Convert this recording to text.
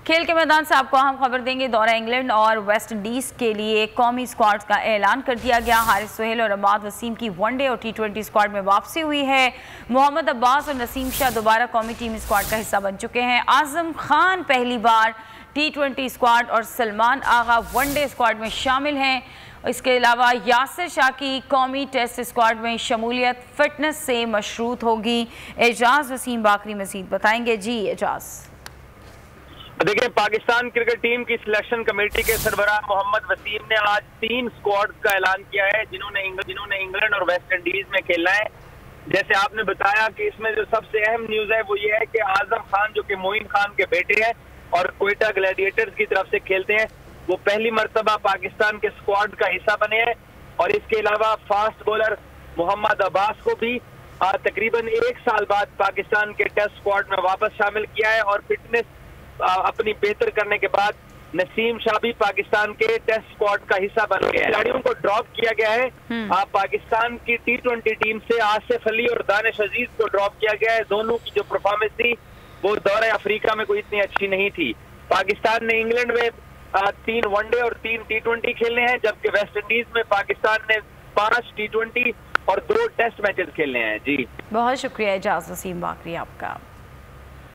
खेल के मैदान से आपको हम खबर देंगे। दौरा इंग्लैंड और वेस्ट इंडीज के लिए कौमी स्क्वाड का ऐलान कर दिया गया। हारिस सोहेल और अमाद वसीम की वनडे और T20 स्क्वाड में वापसी हुई है। मोहम्मद अब्बास और नसीम शाह दोबारा कौमी टीम स्क्वाड का हिस्सा बन चुके हैं। आजम खान पहली बार T20 स्क्वाड और सलमान आगा वनडे स्क्वाड में शामिल हैं। इसके अलावा यासिर शाह की कौमी टेस्ट स्क्वाड में शमूलियत फिटनेस से मशरूत होगी। एजाज वसीम बाकरी मजीद बताएंगे। जी एजाज। देखिए, पाकिस्तान क्रिकेट टीम की सिलेक्शन कमेटी के सरबराह मोहम्मद वसीम ने आज 3 स्क्वाड का ऐलान किया है जिन्होंने इंग्लैंड और वेस्ट इंडीज में खेलना है। जैसे आपने बताया कि इसमें जो सबसे अहम न्यूज है वो ये है कि आजम खान जो कि मोइन खान के बेटे हैं और क्वेटा ग्लैडिएटर्स की तरफ से खेलते हैं, वो पहली मर्तबा पाकिस्तान के स्क्वाड का हिस्सा बने हैं। और इसके अलावा फास्ट बॉलर मोहम्मद अब्बास को भी तकरीबन 1 साल बाद पाकिस्तान के टेस्ट स्क्वाड में वापस शामिल किया है। और फिटनेस अपनी बेहतर करने के बाद नसीम शाह भी पाकिस्तान के टेस्ट स्क्वाड का हिस्सा बन गए हैं। खिलाड़ियों को ड्रॉप किया गया है। पाकिस्तान की T20 टीम से आसिफ अली और दानिश अजीज को ड्रॉप किया गया है। दोनों की जो परफॉर्मेंस थी वो दौरे अफ्रीका में कोई इतनी अच्छी नहीं थी। पाकिस्तान ने इंग्लैंड में 3 वनडे और 3 T20 खेलने हैं, जबकि वेस्ट इंडीज में पाकिस्तान ने 5 T20 और 2 टेस्ट मैचेस खेलने हैं। जी, बहुत शुक्रिया एजाज वसीम बाकरी आपका।